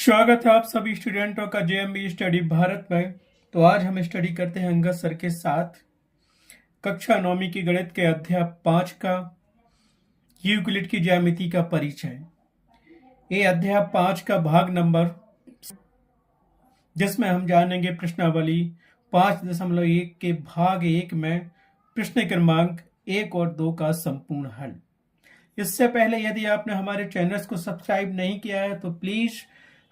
स्वागत है आप सभी स्टूडेंटों का जेएमबी स्टडी भारत में। तो आज हम स्टडी करते हैं अंगद सर के साथ कक्षा 9वीं की गणित के अध्याय 5 का यूक्लिड की ज्यामिति का परिचय। ये अध्याय 5 का भाग नंबर, जिसमें हम जानेंगे प्रश्नावली 5.1 के भाग 1 में प्रश्न क्रमांक 1 और 2 का संपूर्ण हल। इससे पहले यदि आपने हमारे चैनल्स को सब्सक्राइब नहीं किया है तो प्लीज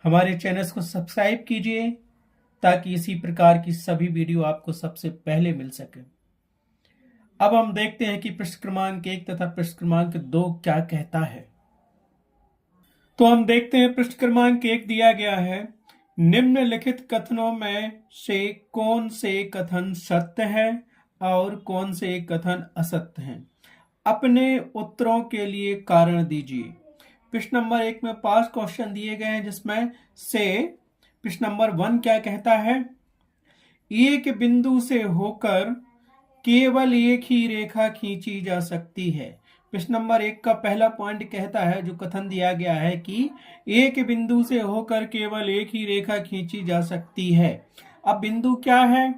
हमारे चैनल्स को सब्सक्राइब कीजिए ताकि इसी प्रकार की सभी वीडियो आपको सबसे पहले मिल सके। अब हम देखते हैं कि प्रश्न क्रमांक 1 तथा प्रश्न क्रमांक 2 क्या कहता है। तो हम देखते हैं प्रश्न क्रमांक 1 दिया गया है, निम्नलिखित कथनों में से कौन से कथन सत्य है और कौन से कथन असत्य हैं। अपने उत्तरों के लिए कारण दीजिए। प्रश्न नंबर 1 में 5 क्वेश्चन दिए गए हैं, जिसमें से प्रश्न नंबर 1 क्या कहता है, एक बिंदु से होकर केवल एक ही रेखा खींची जा सकती है। प्रश्न नंबर 1 का पहला पॉइंट कहता है, जो कथन दिया गया है कि एक बिंदु से होकर केवल एक ही रेखा खींची जा सकती है। अब बिंदु क्या है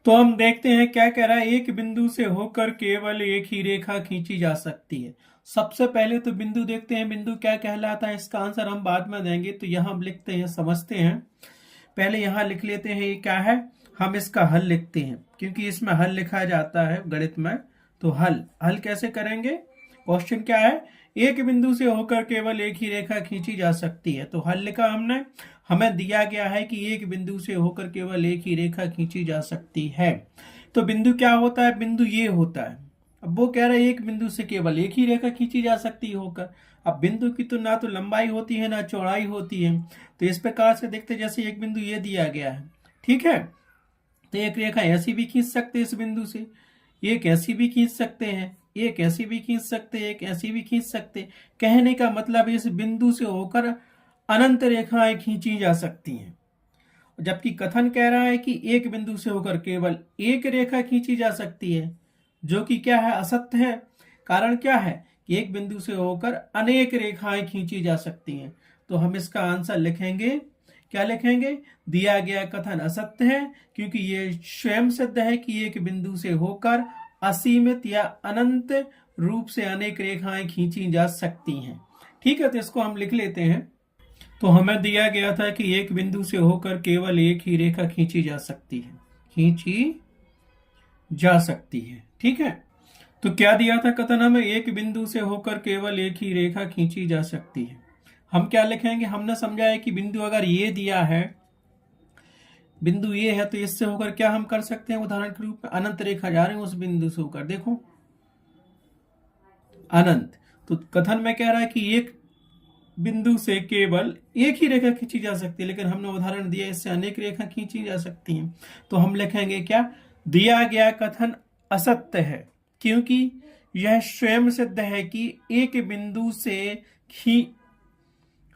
तो हम देखते हैं क्या कह रहा है, एक बिंदु से होकर केवल एक ही रेखा खींची जा सकती है। सबसे पहले तो बिंदु देखते हैं, बिंदु क्या कहलाता है, इसका आंसर हम बाद में देंगे। तो यहां हम लिखते हैं, समझते हैं। पहले यहां लिख लेते हैं ये क्या है, हम इसका हल लिखते हैं क्योंकि इसमें हल लिखा जाता है गणित में। तो हल कैसे करेंगे, क्वेश्चन क्या है, एक बिंदु से होकर केवल एक ही रेखा खींची जा सकती है। तो हल लिखा हमने, हमें दिया गया है कि एक बिंदु से होकर केवल एक ही रेखा खींची जा सकती है। तो बिंदु क्या होता है, बिंदु ये होता है। अब वो कह रहा है एक बिंदु से केवल एक ही रेखा खींची जा सकती होकर। अब बिंदु की तो ना तो लंबाई होती है ना चौड़ाई होती है। तो इस प्रकार से देखते, जैसे एक बिंदु ये दिया गया है, ठीक है, तो एक रेखा ऐसी भी खींच सकते हैं इस बिंदु से, एक ऐसी भी खींच सकते हैं, एक ऐसी भी खींच सकते हैं, एक ऐसी भी खींच सकते। कहने का मतलब इस बिंदु से होकर अनंत रेखाएं खींची जा सकती हैं। जबकि कथन कह रहा है कि एक बिंदु से होकर केवल एक रेखा खींची जा सकती है, जो कि क्या है, असत्य है। कारण क्या है कि एक बिंदु से होकर अनेक रेखाएं खींची जा सकती हैं। तो हम इसका आंसर लिखेंगे, क्या लिखेंगे, दिया गया कथन असत्य है क्योंकि ये स्वयं सिद्ध है कि एक बिंदु से होकर असीमित या अनंत रूप से अनेक रेखाएं खींची जा सकती हैं। ठीक है, तो इसको हम लिख लेते हैं। तो हमें दिया गया था कि एक बिंदु से होकर केवल एक ही रेखा खींची जा सकती है, खींची जा सकती है। ठीक है, तो क्या दिया था कथन हमें, एक बिंदु से होकर केवल एक ही रेखा खींची जा सकती है। हम क्या लिखेंगे, हमने समझा है कि बिंदु अगर ये दिया है, बिंदु ये है, तो इससे होकर क्या हम कर सकते हैं, उदाहरण के रूप में अनंत रेखा जा रही है उस बिंदु से होकर, देखो अनंत। तो कथन में कह रहा है कि एक बिंदु से केवल एक ही रेखा खींची जा सकती है, लेकिन हमने उदाहरण दिया इससे अनेक रेखा खींची जा सकती हैं। तो हम लिखेंगे क्या, दिया गया कथन असत्य है क्योंकि यह स्वयं सिद्ध है कि एक बिंदु से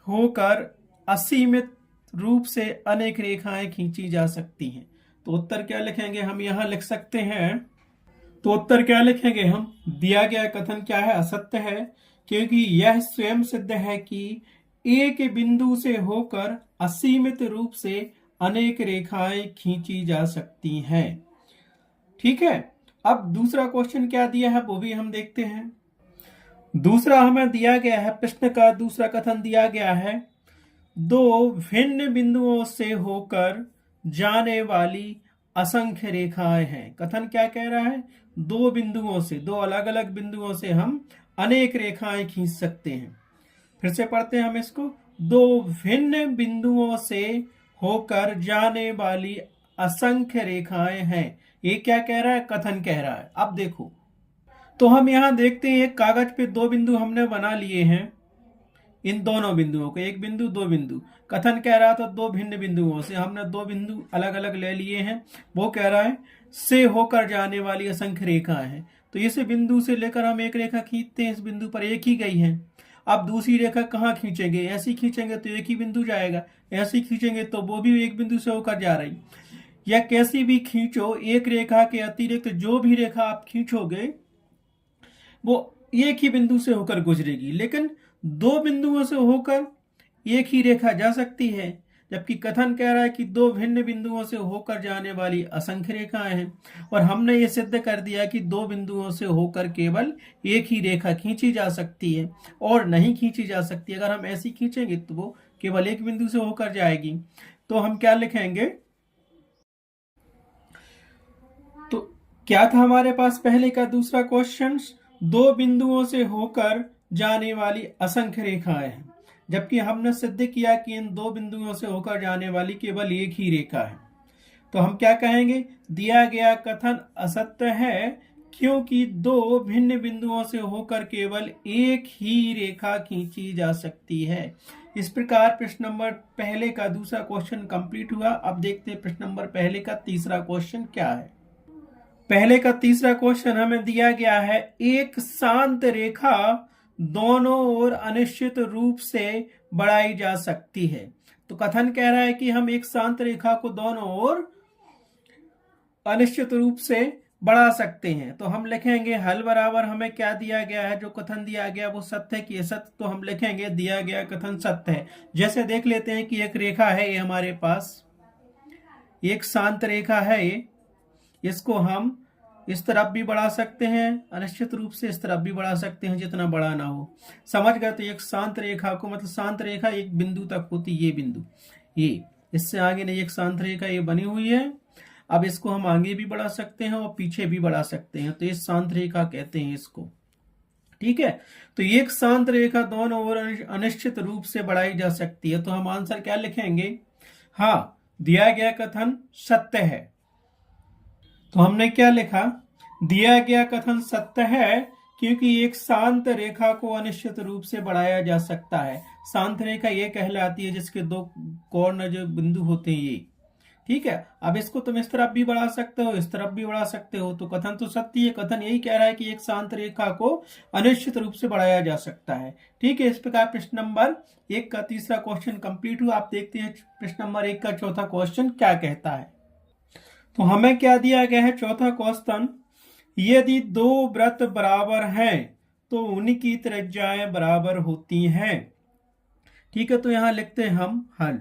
होकर असीमित रूप से अनेक रेखाएं खींची जा सकती हैं। तो उत्तर क्या लिखेंगे, हम यहां लिख सकते हैं। तो उत्तर क्या लिखेंगे हम, दिया गया कथन क्या है, असत्य है क्योंकि यह स्वयं सिद्ध है कि एक बिंदु से होकर असीमित रूप से अनेक रेखाएं खींची जा सकती हैं। ठीक है, अब दूसरा क्वेश्चन क्या दिया है वो भी हम देखते हैं। दूसरा हमें दिया गया है, प्रश्न का दूसरा कथन दिया गया है, दो भिन्न बिंदुओं से होकर जाने वाली असंख्य रेखाएं हैं। कथन क्या कह रहा है, दो बिंदुओं से, दो अलग अलग बिंदुओं से हम अनेक रेखाएं खींच सकते हैं। फिर से पढ़ते हैं हम इसको, दो भिन्न बिंदुओं से होकर जाने वाली असंख्य रेखाएं हैं। ये क्या कह रहा है, कथन कह रहा है। अब देखो, तो हम यहां देखते हैं एक कागज पे दो बिंदु हमने बना लिए हैं, इन दोनों बिंदुओं को, एक बिंदु दो बिंदु। कथन कह रहा था दो भिन्न बिंदुओं से, हमने दो बिंदु अलग अलग ले लिए हैं। वो कह रहा है से होकर जाने वाली असंख्य रेखाएं हैं। तो इस बिंदु से लेकर हम एक रेखा खींचते हैं, इस बिंदु पर एक ही गई है। अब दूसरी रेखा कहाँ खींचेंगे, ऐसी खींचेंगे तो एक ही बिंदु जाएगा, ऐसी खींचेंगे तो वो भी एक बिंदु से होकर जा रही। या कैसी भी खींचो, एक रेखा के अतिरिक्त जो भी रेखा आप खींचोगे वो एक ही बिंदु से होकर गुजरेगी। लेकिन दो बिंदुओं से होकर एक ही रेखा जा सकती है, जबकि कथन कह रहा है कि दो भिन्न बिंदुओं से होकर जाने वाली असंख्य रेखाएं हैं। और हमने ये सिद्ध कर दिया कि दो बिंदुओं से होकर केवल एक ही रेखा खींची जा सकती है और नहीं खींची जा सकती। अगर हम ऐसी खींचेंगे तो वो केवल एक बिंदु से होकर जाएगी। तो हम क्या लिखेंगे? तो क्या था हमारे पास पहले का दूसरा क्वेश्चन? दो बिंदुओं से होकर जाने वाली असंख्य रेखाएं हैं, जबकि हमने सिद्ध किया कि इन दो बिंदुओं से होकर जाने वाली केवल एक ही रेखा है। तो हम क्या कहेंगे? दिया गया कथन असत्य है क्योंकि दो भिन्न बिंदुओं से होकर केवल एक ही रेखा खींची जा सकती है। इस प्रकार प्रश्न नंबर पहले का दूसरा क्वेश्चन कंप्लीट हुआ। अब देखते हैं प्रश्न नंबर पहले का तीसरा क्वेश्चन क्या है। पहले का तीसरा क्वेश्चन हमें दिया गया है, एक शांत रेखा दोनों ओर अनिश्चित रूप से बढ़ाई जा सकती है। तो कथन कह रहा है कि हम एक शांत रेखा को दोनों ओर अनिश्चित रूप से बढ़ा सकते हैं। तो हम लिखेंगे हल बराबर हमें क्या दिया गया है, जो कथन दिया गया वो सत्य है कि सत्य। तो हम लिखेंगे दिया गया कथन सत्य है। जैसे देख लेते हैं कि एक रेखा है ये हमारे पास, एक शांत रेखा है ये, इसको हम इस तरफ भी बढ़ा सकते हैं अनिश्चित रूप से, इस तरफ भी बढ़ा सकते हैं जितना बड़ा ना हो। समझ गए? तो एक शांत रेखा को, मतलब शांत रेखा एक बिंदु तक होती, ये बिंदु, ये इससे आगे नहीं, एक शांत रेखा ये बनी हुई है। अब इसको हम आगे भी बढ़ा सकते हैं और पीछे भी बढ़ा सकते हैं, तो ये शांत रेखा कहते हैं इसको। ठीक है, तो एक शांत रेखा दोनों ओर अनिश्चित रूप से बढ़ाई जा सकती है। तो हम आंसर क्या लिखेंगे? हाँ, दिया गया कथन सत्य है। तो हमने क्या लिखा? दिया गया कथन सत्य है क्योंकि एक शांत रेखा को अनिश्चित रूप से बढ़ाया जा सकता है। शांत रेखा ये कहलाती है जिसके दो कॉर्नर जो बिंदु होते हैं ये। ठीक है, अब इसको तुम इस तरफ भी बढ़ा सकते हो, इस तरफ भी बढ़ा सकते हो। तो कथन तो सत्य है, कथन यही कह रहा है कि एक शांत रेखा को अनिश्चित रूप से बढ़ाया जा सकता है। ठीक है, इस प्रकार प्रश्न नंबर 1 का तीसरा क्वेश्चन कंप्लीट हुआ। आप देखते हैं प्रश्न नंबर 1 का चौथा क्वेश्चन क्या कहता है। तो हमें क्या दिया गया है? चौथा क्वेश्चन, यदि दो वृत्त बराबर हैं तो उनकी त्रिज्याएं बराबर होती हैं। ठीक है, तो यहां लिखते हैं हम हल।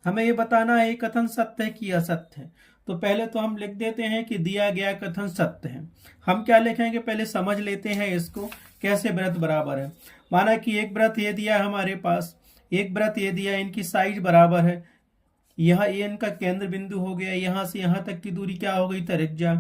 हमें ये बताना है कथन सत्य है कि असत्य है। तो पहले तो हम लिख देते हैं कि दिया गया कथन सत्य है। हम क्या लिखेंगे? पहले समझ लेते हैं इसको, कैसे वृत्त बराबर है। माना कि एक वृत्त ये दिया है हमारे पास, एक वृत्त ये दिया, इनकी साइज बराबर है। यह ये इनका केंद्र बिंदु हो गया, यहां से यहां तक की दूरी क्या हो गई? त्रिज्या।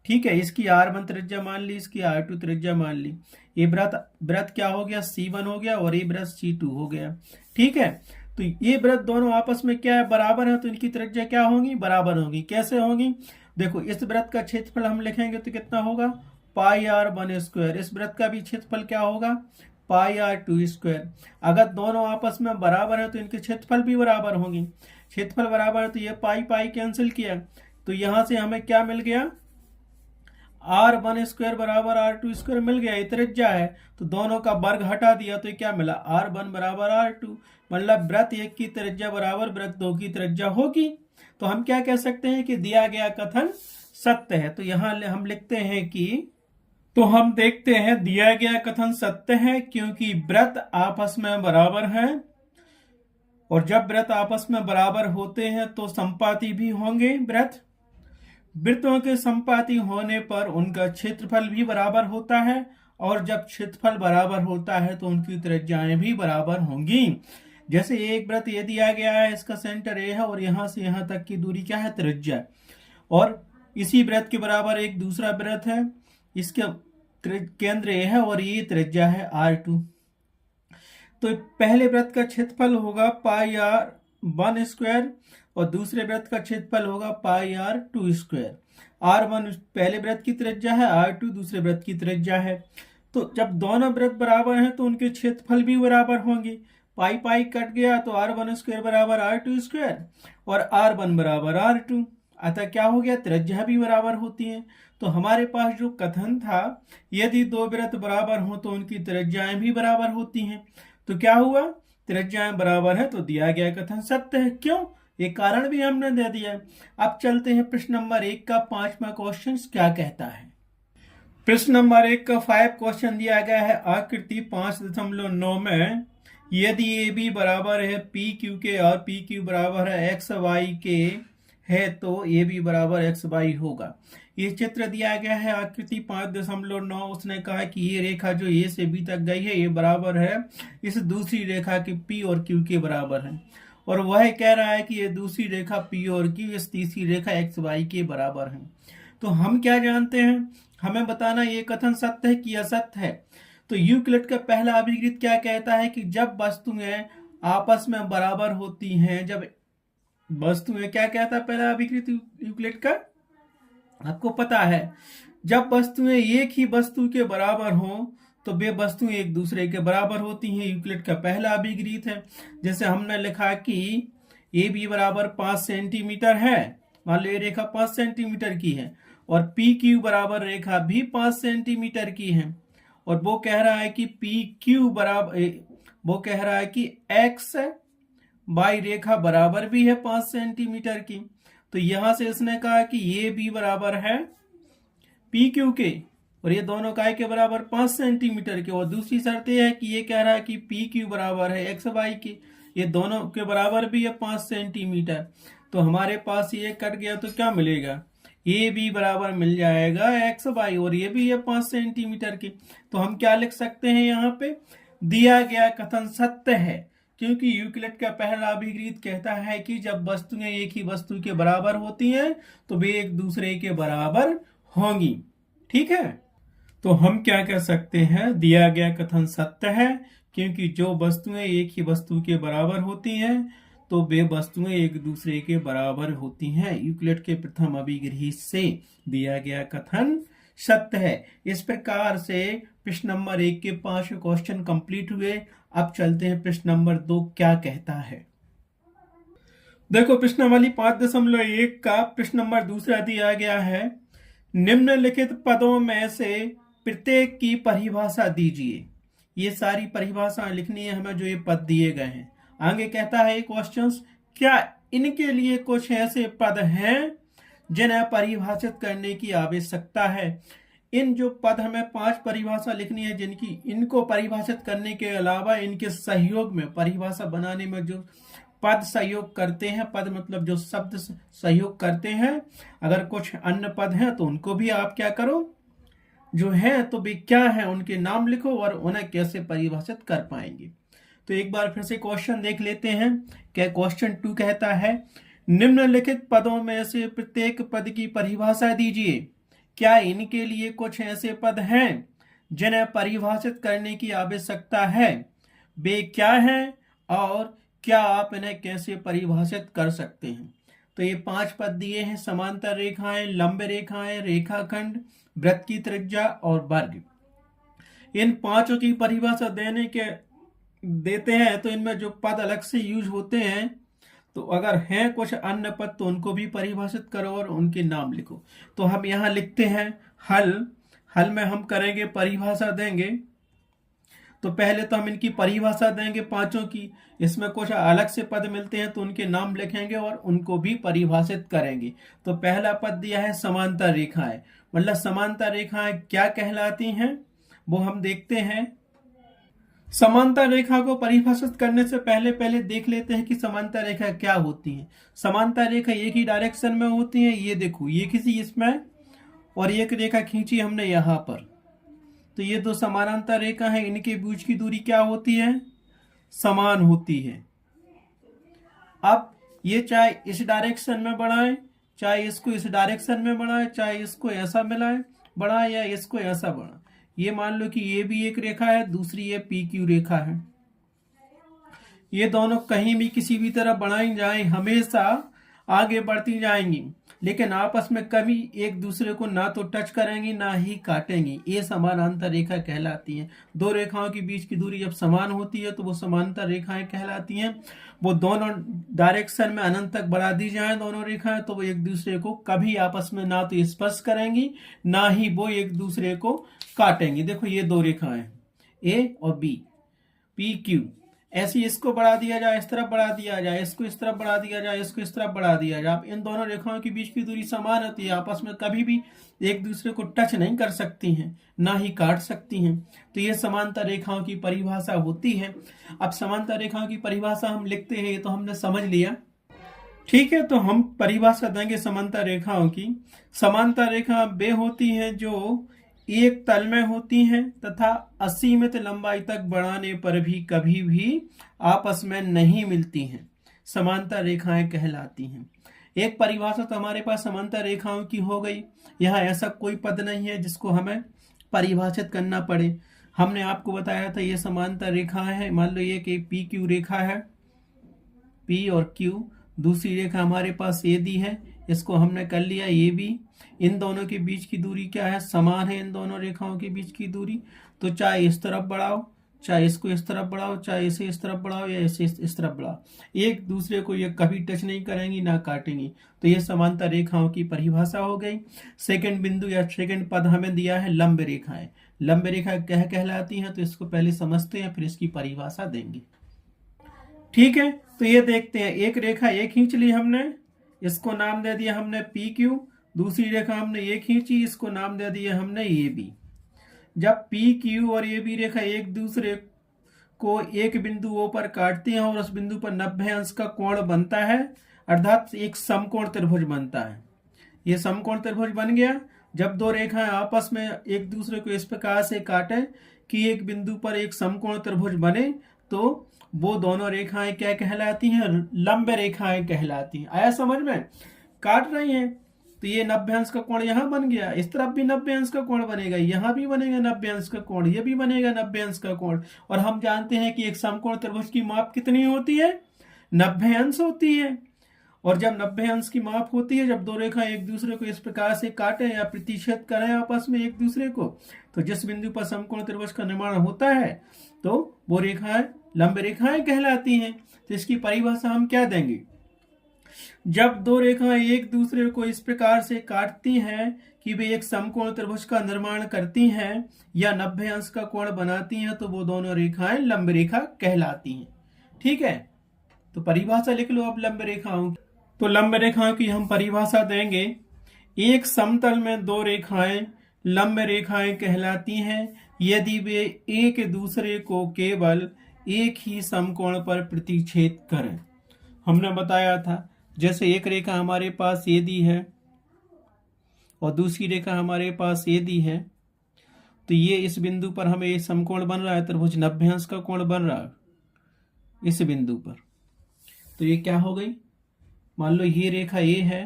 ठीक है, इसकी R1 त्रिज्या मान ली, इसकी R2 त्रिज्या मान ली। ये वृत्त क्या हो गया? C1 हो गया और ये वृत्त C2 हो गया। ठीक है, तो ये वृत्त दोनों आपस में क्या है? बराबर है, तो इनकी त्रिज्या क्या होगी? बराबर होगी। कैसे होगी? देखो, इस वृत्त का क्षेत्रफल हम लिखेंगे तो कितना होगा? पाई R1 स्क्वायर। इस वृत्त का भी क्षेत्रफल क्या होगा? पाई R2 स्क्वायर। अगर दोनों आपस में बराबर है तो इनके क्षेत्रफल भी बराबर होंगी। क्षेत्रफल बराबर है तो ये पाई पाई कैंसिल किया, तो यहां से हमें क्या मिल गया? R1 स्क्वायर बराबर R2 स्क्वायर मिल गया। ये त्रिज्या है, तो दोनों का वर्ग हटा दिया तो क्या मिला? R1 बराबर R2। मतलब वृत्त 1 की त्रिज्या बराबर वृत्त 2 की त्रिज्या होगी। तो हम क्या कह सकते हैं कि दिया गया कथन सत्य है। तो यहां हम लिखते हैं कि, तो हम देखते हैं दिया गया कथन सत्य है क्योंकि वृत्त आपस में बराबर हैं, और जब वृत्त आपस में बराबर होते हैं तो संपाती भी होंगे वृत्त। वृत्तों के संपाती होने पर उनका क्षेत्रफल भी बराबर होता है, और जब क्षेत्रफल बराबर होता है तो उनकी त्रिज्याएं भी बराबर होंगी। जैसे एक वृत्त ये दिया गया है, इसका सेंटर ए है और यहां से यहां तक की दूरी क्या है? त्रिज्या। और इसी वृत्त के बराबर एक दूसरा वृत्त है, इसके केंद्र ए है और ये त्रिज्या है R2। तो पहले वृत्त का क्षेत्रफल होगा पाई R1 स्क्वायर और दूसरे वृत्त का क्षेत्रफल होगा पाई R2 स्क्वायर। R1 पहले वृत्त की त्रिज्या है, R2 दूसरे वृत्त की त्रिज्या है। तो जब दोनों वृत्त बराबर हैं तो उनके क्षेत्रफल भी बराबर होंगे। पाई पाई कट गया तो R1 स्क्वायर बराबर R2 स्क्वायर और R1 बराबर R2। अतः क्या हो गया? त्रिज्या भी बराबर होती है। तो हमारे पास जो कथन था, यदि दो वृत्त बराबर हो तो उनकी त्रिज्याएं भी बराबर होती हैं, तो क्या हुआ? त्रिज्याएं बराबर है, तो दिया गया कथन सत्य है। क्यों? एक कारण भी हमने दे दिया। अब चलते हैं प्रश्न नंबर 1 का 5वां क्वेश्चन क्या कहता है। प्रश्न नंबर 1 का 5 क्वेश्चन दिया गया है आकृति 5.9 में यदि ए बी बराबर है पी क्यू के और पी क्यू बराबर है एक्स वाई के है तो ए बी बराबर एक्स वाई होगा। ये चित्र दिया गया है आकृति 5.9। उसने कहा कि ये रेखा जो ए से बी तक गई है ये बराबर है इस दूसरी रेखा के पी और क्यू के बराबर है, और वह कह रहा है कि ये दूसरी रेखा पी और क्यू इस तीसरी रेखा एक्स वाई के बराबर है। तो हम क्या जानते हैं, हमें बताना ये कथन सत्य है कि असत्य है। तो यूक्लिड का पहला अभिकृत क्या कहता है कि जब वस्तुएं आपस में बराबर होती हैं, जब वस्तुएं, क्या कहता है पहला अभिकृत यूक्लिड का, आपको पता है, जब वस्तुएं एक ही वस्तु के बराबर हों तो वे वस्तुएं एक दूसरे के बराबर होती हैं। यूक्लिड का पहला अभिकृत है। जैसे हमने लिखा कि ए बी बराबर 5 सेंटीमीटर है, मान लो ये रेखा 5 सेंटीमीटर की है, और पी क्यू बराबर रेखा भी 5 सेंटीमीटर की है, और वो कह रहा है कि पी क्यू बराबर, वो कह रहा है कि एक्स वाई रेखा बराबर भी है 5 सेंटीमीटर की। तो यहां से इसने कहा कि ये भी बराबर है पी क्यू के, और ये दोनों काय के बराबर 5 सेंटीमीटर के। और दूसरी शर्त यह है कि ये कह रहा है कि पी क्यू बराबर है एक्स वाई के, ये दोनों के बराबर भी है 5 सेंटीमीटर। तो हमारे पास ये कट गया तो क्या मिलेगा, ए बी बराबर मिल जाएगा एक्स वाई, और ये भी है 5 सेंटीमीटर की। तो हम क्या लिख सकते हैं, यहाँ पे दिया गया कथन सत्य है, क्योंकि यूक्लिड का पहला अभिकृत कहता है कि जब वस्तुएं एक ही वस्तु के बराबर होती हैं तो वे एक दूसरे के बराबर होंगी। ठीक है, तो हम क्या कह सकते हैं, दिया गया कथन सत्य है, क्योंकि जो वस्तुएं एक ही वस्तु के बराबर होती हैं तो वे वस्तुएं एक दूसरे के बराबर होती हैं। यूक्लिड के प्रथम अभिगृहीत से दिया गया कथन सत्य है। इस प्रकार से प्रश्न नंबर 1 के 5 क्वेश्चन कंप्लीट हुए। अब चलते हैं प्रश्न नंबर 2 क्या कहता है। देखो प्रश्नावली 5.1 का प्रश्न नंबर 2 दिया गया है, निम्नलिखित पदों में से प्रत्येक की परिभाषा दीजिए। ये सारी परिभाषाएं लिखनी है हमें जो ये पद दिए गए हैं। आगे कहता है क्वेश्चंस, क्या इनके लिए कुछ ऐसे पद हैं जिन्हें परिभाषित करने की आवश्यकता है। इन जो पद हमें 5 परिभाषा लिखनी है, जिनकी इनको परिभाषित करने के अलावा इनके सहयोग में, परिभाषा बनाने में जो पद सहयोग करते हैं, पद मतलब जो शब्द सहयोग करते हैं, अगर कुछ अन्य पद हैं तो उनको भी आप क्या करो, जो है तो वे क्या है उनके नाम लिखो और उन्हें कैसे परिभाषित कर पाएंगे। तो एक बार फिर से क्वेश्चन देख लेते हैं। क्या क्वेश्चन 2 कहता है, निम्नलिखित पदों में से प्रत्येक पद की परिभाषा दीजिए। क्या इनके लिए कुछ ऐसे पद हैं जिन्हें परिभाषित करने की आवश्यकता है, वे क्या हैं और क्या आप इन्हें कैसे परिभाषित कर सकते हैं। तो ये 5 पद दिए हैं, समांतर रेखाएं, लंब रेखाएं, रेखाखंड, वृत्त की त्रिज्या और वर्ग। इन 5 की परिभाषा देते हैं तो इनमें जो पद अलग से यूज होते हैं, तो अगर हैं कुछ अन्य पद तो उनको भी परिभाषित करो और उनके नाम लिखो। तो हम यहाँ लिखते हैं हल में हम करेंगे परिभाषा देंगे। तो पहले तो हम इनकी परिभाषा देंगे 5 की, इसमें कुछ अलग से पद मिलते हैं तो उनके नाम लिखेंगे और उनको भी परिभाषित करेंगे। तो पहला पद दिया है समांतर रेखाएं, मतलब समांतर रेखाएं क्या कहलाती हैं वो हम देखते हैं। समांतर रेखा को परिभाषित करने से पहले देख लेते हैं कि समांतर रेखा क्या होती है। समांतर रेखा एक ही डायरेक्शन में होती है। ये देखो, ये किसी इसमें और एक रेखा खींची हमने यहाँ पर, तो ये 2 समानांतर रेखा है, इनके बीच की दूरी क्या होती है, समान होती है। अब ये चाहे इस डायरेक्शन में बढ़ाएं, चाहे इसको इस डायरेक्शन में बढ़ाएं, चाहे इसको ऐसा बढ़ाएं या इसको ऐसा बढ़ाएं। ये मान लो कि ये भी एक रेखा है, दूसरी ये पी क्यू रेखा है। ये दोनों कहीं भी किसी भी तरह बढ़ाई जाएं हमेशा आगे बढ़ती जाएंगी, लेकिन आपस में कभी एक दूसरे को ना तो टच करेंगी ना ही काटेंगी। ये समानांतर रेखा कहलाती हैं। 2 रेखाओं के बीच की दूरी जब समान होती है तो वो समांतर रेखाएं कहलाती हैं। वो दोनों डायरेक्शन में अनंत तक बढ़ा दी जाए दोनों रेखाएं तो वो एक दूसरे को कभी आपस में ना तो स्पर्श करेंगी ना ही वो एक दूसरे को काटेंगी। देखो ये 2 रेखाएं ए और बी, पी क्यू, ऐसे इसको बढ़ा दिया जाए, इस तरफ बढ़ा दिया जाए, इसको इस तरफ बढ़ा दिया जाए, इसको इस तरफ बढ़ा दिया जाए। अब इन दोनों रेखाओं के बीच की दूरी समान होती है, आपस में कभी भी एक दूसरे को टच नहीं कर सकती हैं, ना ही काट सकती हैं। तो ये समांतर रेखाओं की परिभाषा होती है। अब समांतर रेखाओं की परिभाषा हम लिखते हैं, ये तो हमने समझ लिया। ठीक है, तो हम परिभाषा देंगे समांतर रेखाओं की। समांतर रेखा वे होती हैं जो एक तल में होती हैं तथा असीमित लंबाई तक बढ़ाने पर भी कभी भी आपस में नहीं मिलती हैं, समांतर रेखाएं कहलाती हैं। एक परिभाषा तो हमारे पास समांतर रेखाओं की हो गई। यहाँ ऐसा कोई पद नहीं है जिसको हमें परिभाषित करना पड़े। हमने आपको बताया था ये समांतर रेखाएं है। मान लो ये कि पी क्यू रेखा है, पी और क्यू। दूसरी रेखा हमारे पास ए दी है, इसको हमने कर लिया ए बी। इन दोनों के बीच की दूरी क्या है, समान है इन दोनों रेखाओं के बीच की दूरी। तो चाहे इस तरफ बढ़ाओ, चाहे इसको इस तरफ बढ़ाओ, चाहे इसे इस तरफ बढ़ाओ या इसे इस तरफ बढ़ाओ, एक दूसरे को ये कभी टच नहीं करेंगी ना काटेंगी। तो ये समांतर रेखाओं की परिभाषा हो गई। सेकंड बिंदु या सेकंड पद हमें दिया है लंब रेखाएं। लंब रेखा कहलाती हैं, तो इसको पहले समझते हैं फिर इसकी परिभाषा देंगे। ठीक है, तो ये देखते हैं। एक रेखा एक खींच ली हमने, इसको नाम दे दिया हमने पी क्यू। दूसरी रेखा हमने ये खींची, इसको नाम दे दिया हमने ए बी। जब पी क्यू और ए बी रेखा एक दूसरे को एक बिंदु ओ पर काटती हैं और उस बिंदु पर 90 अंश का कोण बनता है, अर्थात एक समकोण त्रिभुज बनता है। ये समकोण त्रिभुज बन गया जब दो रेखाएं आपस में एक दूसरे को इस प्रकार से काटे कि एक बिंदु पर एक समकोण त्रिभुज बने, तो वो दोनों रेखाएं क्या कहलाती हैं, लंब रेखाएं कहलाती हैं। आया समझ में? काट रही हैं तो ये 90 अंश का कोण यहां बन गया, इस तरफ भी 90 अंश का कोण बनेगा, यहां भी बनेगा 90 अंश का कोण, ये भी बनेगा 90 अंश का कोण। और हम जानते हैं कि एक समकोण त्रिभुज की माप कितनी होती है, 90 अंश होती है। और जब 90 अंश की माप होती है, जब दो रेखा एक दूसरे को इस प्रकार से काटे या प्रतिच्छेद करें आपस में एक दूसरे को, तो जिस बिंदु पर समकोण त्रिभुज का निर्माण होता है तो वो रेखाएं लंब रेखाएं कहलाती हैं। तो इसकी परिभाषा हम क्या देंगे, जब दो रेखाएं एक दूसरे को इस प्रकार से काटती हैं कि वे एक समकोण त्रिभुज का निर्माण करती हैं या 90 अंश का कोण बनाती हैं, तो वो दोनों रेखाएं लंब रेखा कहलाती हैं। ठीक है, तो परिभाषा लिख लो अब लंब रेखाओं की। तो लंब रेखाओं की हम परिभाषा देंगे, एक समतल में दो रेखाएं लंब रेखाएं कहलाती हैं यदि वे एक दूसरे को केवल एक ही समकोण पर प्रतिच्छेद करें। हमने बताया था जैसे एक रेखा हमारे पास ये दी है और दूसरी रेखा हमारे पास ये दी है, तो ये इस बिंदु पर हमें ये समकोण बन रहा है, त्रिभुज 90 अंश का कोण बन रहा है इस बिंदु पर। तो ये क्या हो गई, मान लो ये रेखा ए है,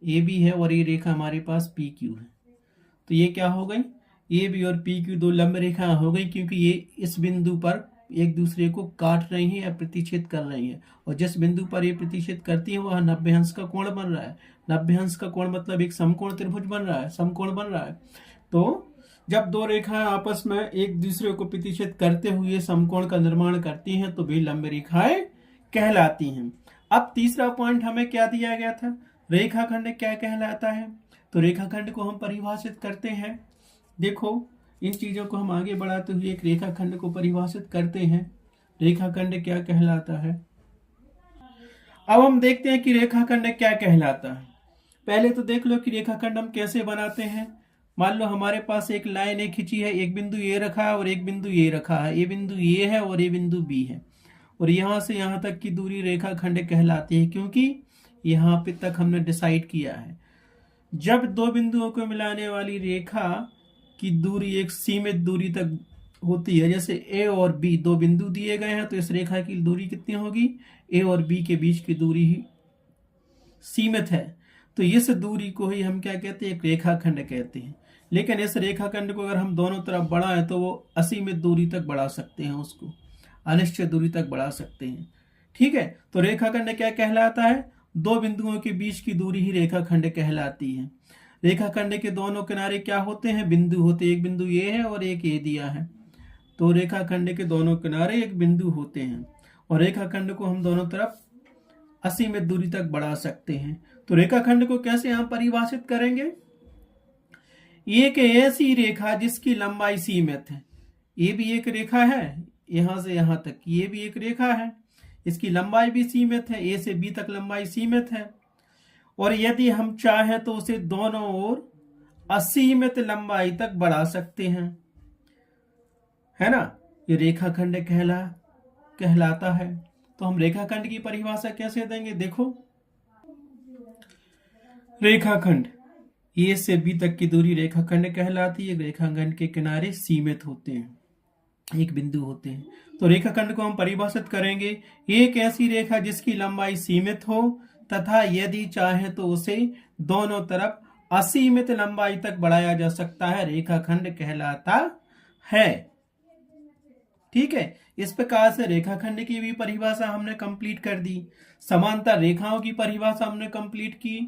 ए बी है और ये रेखा हमारे पास पी क्यू है। तो ये क्या हो गई, ए बी और पी क्यू दो लंब रेखा हो गई, क्योंकि ये इस बिंदु पर एक दूसरे को काट रही हैं या प्रतिच्छेद कर रही हैं, और जिस बिंदु पर ये प्रतिच्छेद करती हैं वह 90 अंश का कोण बन रहा है। 90 अंश का कोण मतलब एक समकोण त्रिभुज बन रहा है, समकोण बन रहा है। तो जब दो रेखाएं आपस में एक दूसरे को प्रतिच्छेद करते हुए समकोण का निर्माण करती हैं तो वे लंब रेखाएं कहलाती हैं। अब तीसरा पॉइंट हमें क्या दिया गया था, रेखाखंड क्या कहलाता है। तो रेखाखंड को हम परिभाषित करते हैं। देखो, इन चीजों को हम आगे बढ़ाते हुए एक रेखाखंड को परिभाषित करते हैं। रेखाखंड क्या कहलाता है, अब हम देखते हैं कि रेखाखंड क्या कहलाता है। पहले तो देख लो कि रेखाखंड हम कैसे बनाते हैं। मान लो हमारे पास एक लाइन एक खींची है, एक बिंदु ए रखा है और एक बिंदु ए रखा है, ये बिंदु ए है और ये बिंदु बी है, और यहां से यहां तक की दूरी रेखाखंड कहलाती है, क्योंकि यहां पे तक हमने डिसाइड किया है। जब दो बिंदुओं को मिलाने वाली रेखा की दूरी एक सीमित दूरी तक होती है, जैसे ए और बी दो बिंदु दिए गए हैं, तो इस रेखा की दूरी कितनी होगी, ए और बी के बीच की दूरी ही सीमित है, तो इस दूरी को ही हम क्या कहते हैं, एक रेखाखंड कहते हैं। लेकिन इस रेखाखंड को अगर हम दोनों तरफ बढ़ाएं तो वो असीमित दूरी तक बढ़ा सकते हैं, उसको अनिश्चित दूरी तक बढ़ा सकते हैं। ठीक है, तो रेखाखंड क्या कहलाता है, दो बिंदुओं के बीच की दूरी ही रेखाखंड कहलाती है। रेखाखंड के दोनों किनारे क्या होते हैं, बिंदु होते हैं, एक बिंदु ये है और एक ए दिया है, तो रेखाखंड के दोनों किनारे एक बिंदु होते हैं, और रेखाखंड को हम दोनों तरफ असीमित दूरी तक बढ़ा सकते हैं। तो रेखाखंड को कैसे हम परिभाषित करेंगे, एक ऐसी रेखा जिसकी लंबाई सीमित है। ये भी एक रेखा है, यहां से यहां तक ये भी एक रेखा है, इसकी लंबाई भी सीमित है, ए से बी तक लंबाई सीमित है। और यदि हम चाहें तो उसे दोनों ओर असीमित लंबाई तक बढ़ा सकते हैं, है ना। ये रेखाखंड कहलाता है। तो हम रेखाखंड की परिभाषा कैसे देंगे, देखो रेखाखंड ए से बी तक की दूरी रेखाखंड कहलाती है। रेखाखंड के किनारे सीमित होते हैं, एक बिंदु होते हैं। तो रेखाखंड को हम परिभाषित करेंगे, एक ऐसी रेखा जिसकी लंबाई सीमित हो तथा यदि चाहे तो उसे दोनों तरफ असीमित लंबाई तक बढ़ाया जा सकता है, रेखाखंड कहलाता है। ठीक है, इस प्रकार से रेखाखंड की भी परिभाषा हमने कंप्लीट कर दी। समांतर रेखाओं की परिभाषा हमने कंप्लीट की,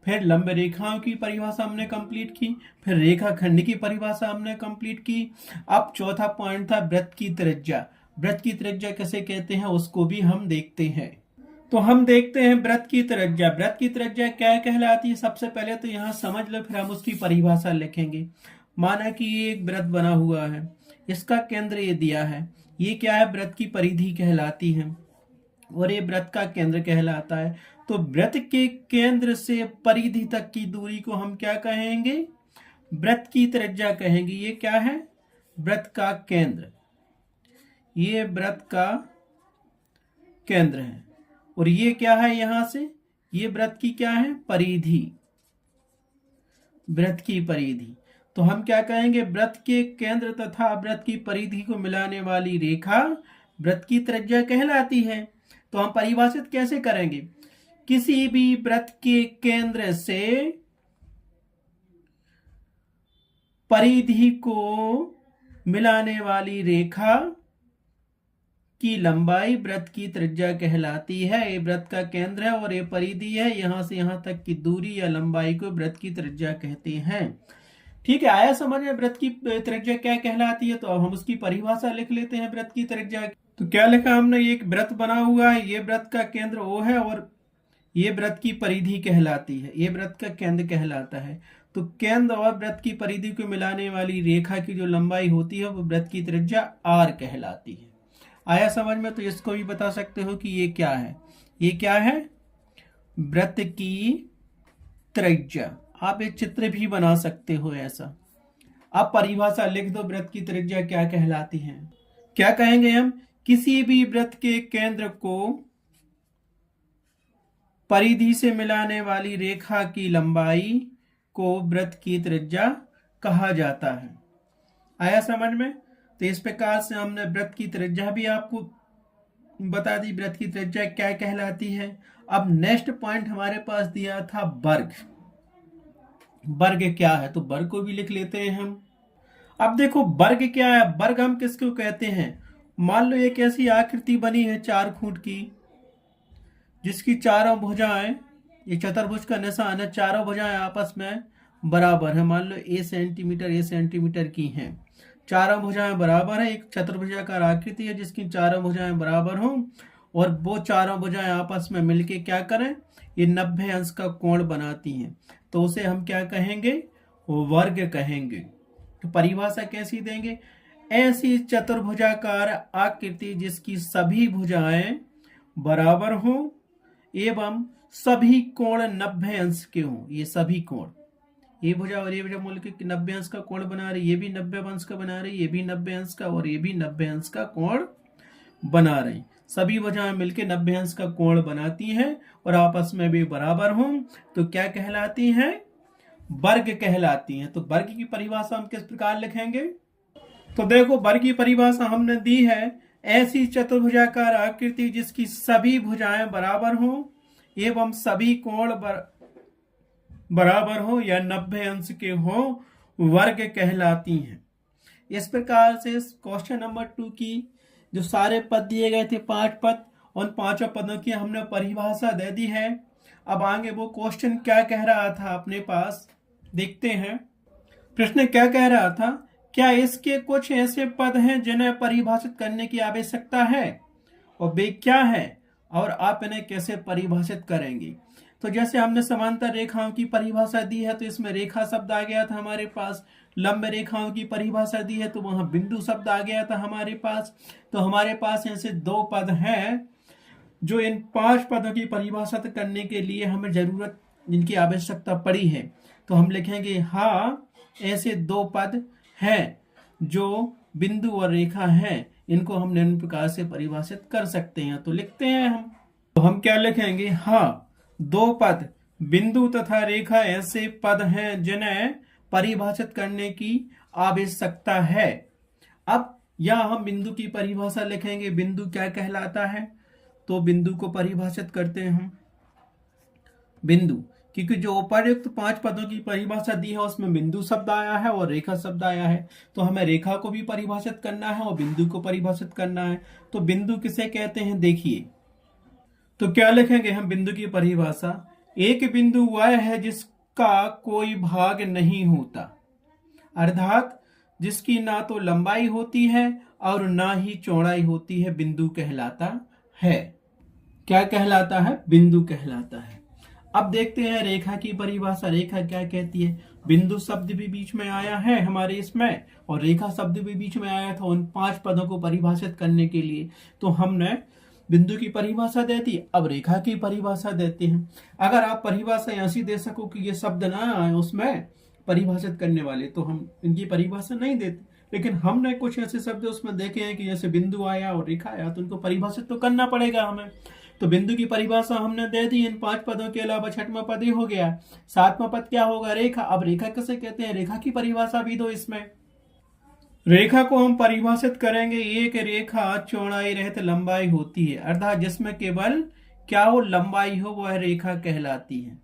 फिर लंब रेखाओं की परिभाषा हमने कंप्लीट की, फिर रेखाखंड की परिभाषा हमने कंप्लीट की। अब चौथा पॉइंट था वृत्त की त्रिज्या। वृत्त की त्रिज्या कैसे कहते हैं उसको भी हम देखते हैं। तो हम देखते हैं वृत्त की त्रिज्या। वृत्त की त्रिज्या क्या कहलाती है, सबसे पहले तो यहाँ समझ लो, फिर हम उसकी परिभाषा लिखेंगे। माना कि ये एक वृत्त बना हुआ है, इसका केंद्र ये दिया है, ये क्या है, वृत्त की परिधि कहलाती है और ये वृत्त का केंद्र कहलाता है। तो वृत्त के केंद्र से परिधि तक की दूरी को हम क्या कहेंगे, वृत्त की त्रिज्या कहेंगे। ये क्या है, वृत्त का केंद्र, ये वृत्त का केंद्र है। और ये क्या है, यहां से ये वृत्त की क्या है, परिधि, वृत्त की परिधि। तो हम क्या कहेंगे, वृत्त के केंद्र तथा वृत्त की परिधि को मिलाने वाली रेखा वृत्त की त्रिज्या कहलाती है। तो हम परिभाषित कैसे करेंगे, किसी भी वृत्त के केंद्र से परिधि को मिलाने वाली रेखा की लंबाई वृत्त की त्रिज्या कहलाती है। ये वृत्त का केंद्र है और ये परिधि है, यहां से यहां तक की दूरी या लंबाई को वृत्त की त्रिज्या कहते हैं। ठीक है, आया समझ में वृत्त की त्रिज्या क्या कहलाती है। तो अब हम उसकी परिभाषा लिख लेते हैं वृत्त की त्रिज्या। तो क्या लिखा हमने, एक वृत्त बना हुआ है, ये वृत्त का केंद्र O है और ये वृत्त की परिधि कहलाती है, ये वृत्त का केंद्र कहलाता है। तो केंद्र और वृत्त की परिधि को मिलाने वाली रेखा की जो लंबाई होती है वो वृत्त की त्रिज्या R कहलाती है। आया समझ में। तो इसको भी बता सकते हो कि ये क्या है, ये क्या है, वृत्त की त्रिज्या। आप एक चित्र भी बना सकते हो ऐसा। आप परिभाषा लिख दो, वृत्त की त्रिज्या क्या कहलाती है। क्या कहेंगे हम, किसी भी वृत्त के केंद्र को परिधि से मिलाने वाली रेखा की लंबाई को वृत्त की त्रिज्या कहा जाता है। आया समझ में। तो इस प्रकार से हमने वृत्त की त्रिज्या भी आपको बता दी, वृत्त की त्रिज्या क्या कहलाती है। अब नेक्स्ट पॉइंट हमारे पास दिया था वर्ग। वर्ग क्या है, तो वर्ग को भी लिख लेते हैं हम। अब देखो वर्ग क्या है, वर्ग हम किसको कहते हैं। मान लो एक ऐसी आकृति बनी है 4 फुट की, जिसकी चारों भुजाएं, ये चतुर्भुज का निशान है, चारों भुजाएं आपस में बराबर है। मान लो ए सेंटीमीटर की हैं, चारों भुजाएं बराबर है। एक चतुर्भुजाकार आकृति है जिसकी चारों भुजाएं बराबर हों और वो चारों भुजाएं आपस में मिलके क्या करें, ये 90 अंश का कोण बनाती हैं। तो उसे हम क्या कहेंगे, वर्ग कहेंगे। तो परिभाषा कैसी देंगे, ऐसी चतुर्भुजाकार आकृति जिसकी सभी भुजाएं बराबर हों एवं सभी कोण 90 अंश के हों। ये सभी कोण, ये भुजा और ये भुजा मिल के 90 अंश का कोण बना रही, ये भी 90 अंश का बना रही, ये भी 90 अंश का और ये भी 90 अंश का कोण बना रही। सभी भुजाएं मिलके 90 अंश का कोण बनाती हैं और आपस में भी बराबर हों तो क्या कहलाती हैं, वर्ग कहलाती हैं। तो वर्ग की परिभाषा हम किस प्रकार लिखेंगे, तो देखो वर्ग की परिभाषा हमने दी है, ऐसी चतुर्भुजाकार आकृति जिसकी सभी भुजाएं बराबर हों एवं सभी कोण बराबर हो या 90 अंश के हो, वर्ग कहलाती हैं। इस प्रकार से क्वेश्चन नंबर 2 की जो सारे पद दिए गए थे 5 पद, उन 5 पदों की हमने परिभाषा दे दी है। अब आगे वो क्वेश्चन क्या कह रहा था अपने पास, देखते हैं। प्रश्न क्या कह रहा था, क्या इसके कुछ ऐसे पद हैं जिन्हें परिभाषित करने की आवश्यकता है और वे क्या है और आप इन्हें कैसे परिभाषित करेंगे। तो जैसे हमने समांतर रेखाओं की परिभाषा दी है, तो इसमें रेखा शब्द आ गया था हमारे पास, लंब रेखाओं की परिभाषा दी है, तो वहां बिंदु शब्द आ गया था हमारे पास। तो हमारे पास ऐसे 2 पद हैं जो इन 5 पदों की परिभाषा करने के लिए हमें जरूरत, जिनकी आवश्यकता पड़ी है। तो हम लिखेंगे हाँ, ऐसे 2 पद हैं जो बिंदु और रेखा हैं, इनको हम निम्न प्रकार से परिभाषित कर सकते हैं। तो लिखते हैं हम, तो हम क्या लिखेंगे, हाँ 2 पद बिंदु तथा रेखा ऐसे पद हैं जिन्हें परिभाषित करने की आवश्यकता है। अब यहां हम बिंदु की परिभाषा लिखेंगे। बिंदु क्या कहलाता है, तो बिंदु को परिभाषित करते हैं हम बिंदु, क्योंकि जो उपर्युक्त 5 पदों की परिभाषा दी है उसमें बिंदु शब्द आया है और रेखा शब्द आया है। तो हमें रेखा को भी परिभाषित करना है और बिंदु को परिभाषित करना है। तो बिंदु किसे कहते हैं, देखिए, तो क्या लिखेंगे हम बिंदु की परिभाषा, एक बिंदु वह है जिसका कोई भाग नहीं होता, अर्थात जिसकी ना तो लंबाई होती है और ना ही चौड़ाई होती है, बिंदु कहलाता है। क्या कहलाता है, बिंदु कहलाता है। अब देखते हैं रेखा की परिभाषा। रेखा क्या कहती है, बिंदु शब्द भी बीच में आया है हमारे इसमें और रेखा शब्द भी बीच में आया था उन 5 पदों को परिभाषित करने के लिए। तो हमने बिंदु की परिभाषा दे दी, अब रेखा की परिभाषा देते हैं। अगर आप परिभाषा ऐसी दे सको कि ये शब्द ना आए उसमें परिभाषित करने वाले, तो हम इनकी परिभाषा नहीं देते। लेकिन हमने कुछ ऐसे शब्द उसमें देखे हैं कि जैसे बिंदु आया और रेखा आया, तो उनको परिभाषित तो करना पड़ेगा हमें। तो बिंदु की परिभाषा हमने दे दी इन 5 पदों के अलावा। 6वां पद ही हो गया। 7वां पद क्या होगा, रेखा। अब रेखा किसे कहते हैं, रेखा की परिभाषा भी दो इसमें। रेखा को हम परिभाषित करेंगे, एक रेखा चौड़ाई रहित लंबाई होती है, अर्थात जिसमें केवल क्या हो, लंबाई हो, वह रेखा कहलाती है।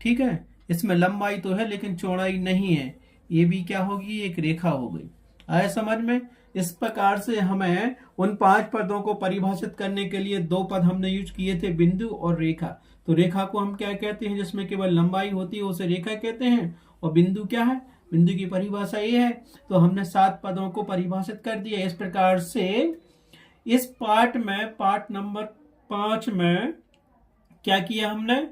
ठीक है, इसमें लंबाई तो है लेकिन चौड़ाई नहीं है, ये भी क्या होगी, एक रेखा हो गई। आया समझ में। इस प्रकार से हमें उन 5 पदों को परिभाषित करने के लिए 2 पद हमने यूज किए थे, बिंदु और रेखा। तो रेखा को हम क्या कहते हैं, जिसमें केवल लंबाई होती है उसे रेखा कहते हैं। और बिंदु क्या है, बिंदु की परिभाषा ये है। तो हमने 7 पदों को परिभाषित कर दिया। इस प्रकार से इस पार्ट में, पार्ट नंबर 5 में क्या किया हमने,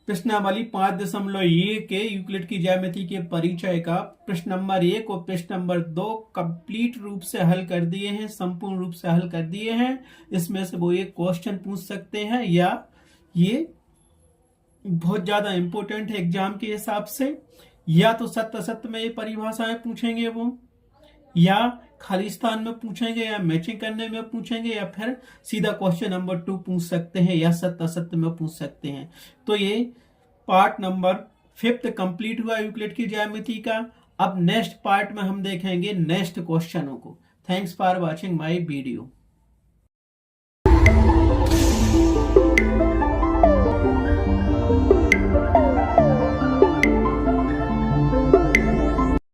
प्रश्नावली 5.1 के यूक्लिड की ज्यामिति के परिचय का प्रश्न नंबर 1 और प्रश्न नंबर 2 कंप्लीट रूप से हल कर दिए हैं, संपूर्ण रूप से हल कर दिए हैं। इसमें से वो एक क्वेश्चन पूछ सकते हैं, या ये बहुत ज्यादा इंपॉर्टेंट है एग्जाम के हिसाब से, या तो सत्य असत्य में ये परिभाषाएं पूछेंगे वो, या खाली स्थान में पूछेंगे, या मैचिंग करने में पूछेंगे, या फिर सीधा क्वेश्चन नंबर 2 पूछ सकते हैं, या सत्य असत्य में पूछ सकते हैं। तो ये पार्ट नंबर 5 कंप्लीट हुआ यूक्लिड की ज्यामिति का। अब नेक्स्ट पार्ट में हम देखेंगे नेक्स्ट क्वेश्चनों को। Thanks for watching my video.